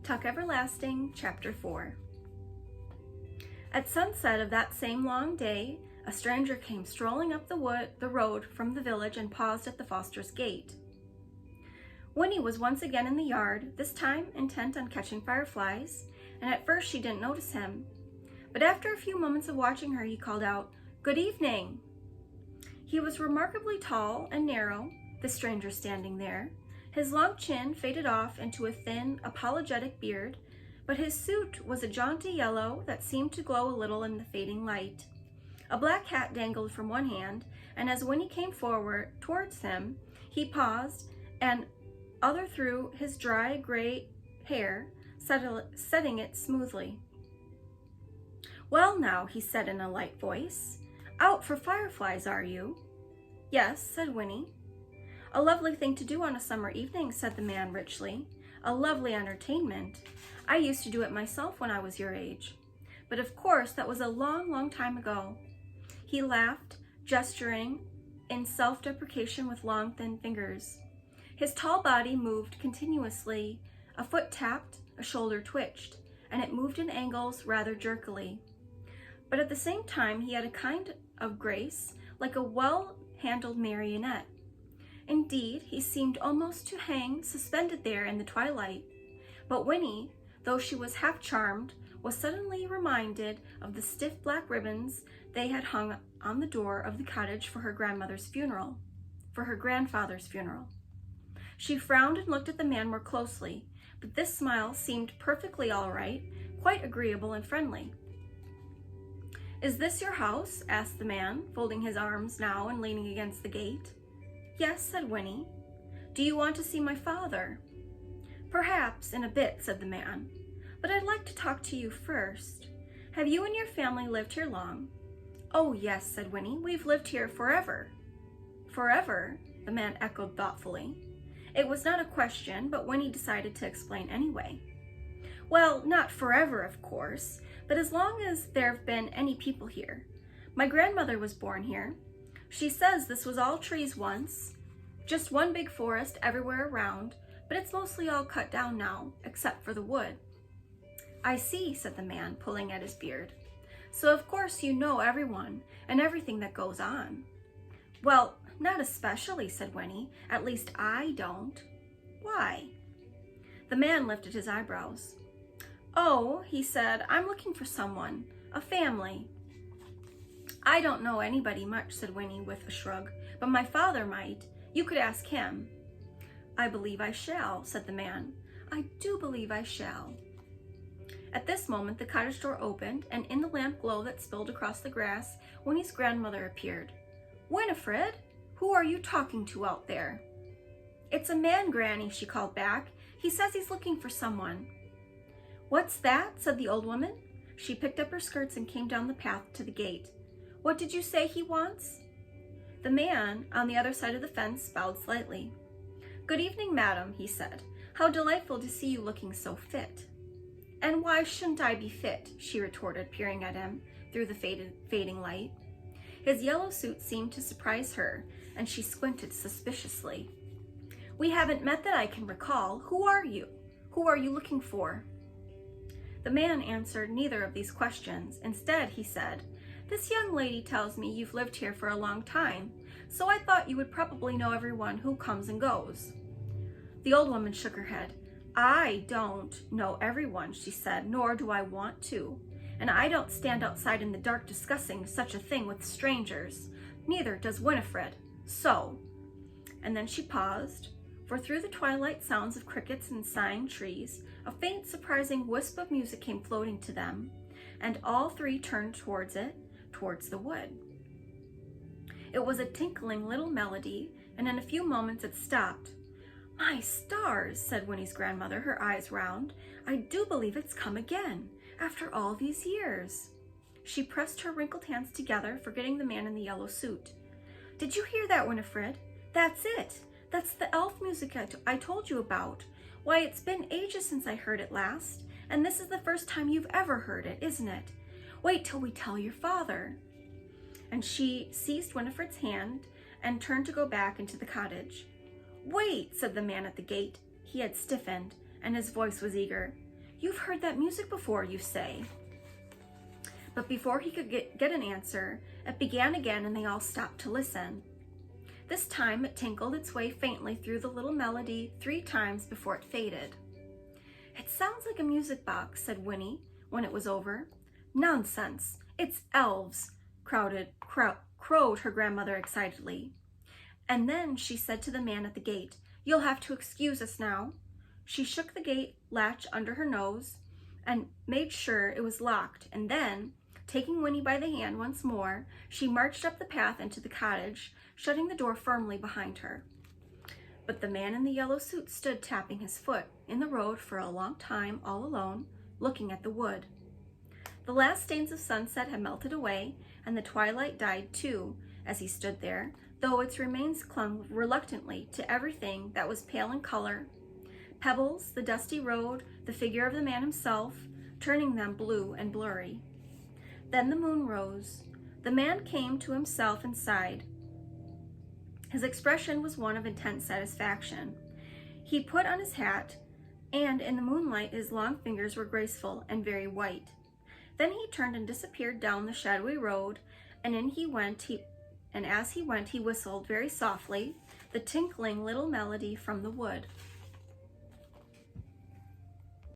Tuck Everlasting, Chapter 4. At sunset of that same long day, a stranger came strolling up the road from the village and paused at the Foster's gate. Winnie was once again in the yard, this time intent on catching fireflies, and at first she didn't notice him. But after a few moments of watching her, he called out, "Good evening." He was remarkably tall and narrow, the stranger standing there. His long chin faded off into a thin, apologetic beard, but his suit was a jaunty yellow that seemed to glow a little in the fading light. A black hat dangled from one hand, and as Winnie came forward towards him, he paused and other through his dry gray hair, setting it smoothly. "Well now," he said in a light voice, "out for fireflies, are you?" "Yes," said Winnie. "A lovely thing to do on a summer evening," said the man richly. "A lovely entertainment. I used to do it myself when I was your age. But of course that was a long, long time ago." He laughed, gesturing in self-deprecation with long, thin fingers. His tall body moved continuously. A foot tapped, a shoulder twitched, and it moved in angles rather jerkily. But at the same time, he had a kind of grace, like a well-handled marionette. Indeed, he seemed almost to hang suspended there in the twilight. But Winnie, though she was half charmed, was suddenly reminded of the stiff black ribbons they had hung on the door of the cottage for her grandfather's funeral. She frowned and looked at the man more closely, but this smile seemed perfectly all right, quite agreeable and friendly. "Is this your house?" asked the man, folding his arms now and leaning against the gate. "Yes," said Winnie. "Do you want to see my father?" "Perhaps, in a bit," said the man. "But I'd like to talk to you first. Have you and your family lived here long?" "Oh, yes," said Winnie. "We've lived here forever." "Forever?" the man echoed thoughtfully. It was not a question, but Winnie decided to explain anyway. "Well, not forever, of course, but as long as there have been any people here. My grandmother was born here. She says this was all trees once, just one big forest everywhere around, but it's mostly all cut down now, except for the wood." "I see," said the man, pulling at his beard. "So of course you know everyone and everything that goes on." "Well, not especially," said Winnie. "At least I don't." "Why?" The man lifted his eyebrows. "Oh," he said, "I'm looking for someone, a family." "I don't know anybody much," said Winnie with a shrug, "but my father might. You could ask him." "I believe I shall," said the man. "I do believe I shall." At this moment, the cottage door opened, and in the lamp glow that spilled across the grass, Winnie's grandmother appeared. "Winifred, who are you talking to out there?" "It's a man, Granny," she called back. "He says he's looking for someone." "What's that?" said the old woman. She picked up her skirts and came down the path to the gate. "What did you say he wants?" The man, on the other side of the fence, bowed slightly. "Good evening, madam," he said. "How delightful to see you looking so fit." "And why shouldn't I be fit?" she retorted, peering at him through the fading light. His yellow suit seemed to surprise her, and she squinted suspiciously. "We haven't met that I can recall. Who are you? Who are you looking for?" The man answered neither of these questions. Instead, he said, "This young lady tells me you've lived here for a long time, so I thought you would probably know everyone who comes and goes." The old woman shook her head. "I don't know everyone," she said, "nor do I want to. And I don't stand outside in the dark discussing such a thing with strangers. Neither does Winifred. So," and then she paused, for through the twilight sounds of crickets and sighing trees, a faint, surprising wisp of music came floating to them, and all three turned towards the wood. It was a tinkling little melody, and in a few moments it stopped. "My stars," said Winnie's grandmother, her eyes round. "I do believe it's come again, after all these years." She pressed her wrinkled hands together, forgetting the man in the yellow suit. "Did you hear that, Winifred? That's it. That's the elf music I told you about. Why, it's been ages since I heard it last, and this is the first time you've ever heard it, isn't it? Wait till we tell your father." And she seized Winifred's hand and turned to go back into the cottage. "Wait," said the man at the gate. He had stiffened, and his voice was eager. "You've heard that music before, you say." But before he could get an answer, it began again and they all stopped to listen. This time it tinkled its way faintly through the little melody 3 times before it faded. "It sounds like a music box," said Winnie when it was over. "Nonsense! It's elves!" crowed her grandmother excitedly. And then she said to the man at the gate, "You'll have to excuse us now." She shook the gate latch under her nose and made sure it was locked, and then, taking Winnie by the hand once more, she marched up the path into the cottage, shutting the door firmly behind her. But the man in the yellow suit stood tapping his foot in the road for a long time all alone, looking at the wood. The last stains of sunset had melted away, and the twilight died too, as he stood there, though its remains clung reluctantly to everything that was pale in color: pebbles, the dusty road, the figure of the man himself, turning them blue and blurry. Then the moon rose. The man came to himself and sighed. His expression was one of intense satisfaction. He put on his hat, and in the moonlight his long fingers were graceful and very white. Then he turned and disappeared down the shadowy road, and as he went he whistled very softly the tinkling little melody from the wood.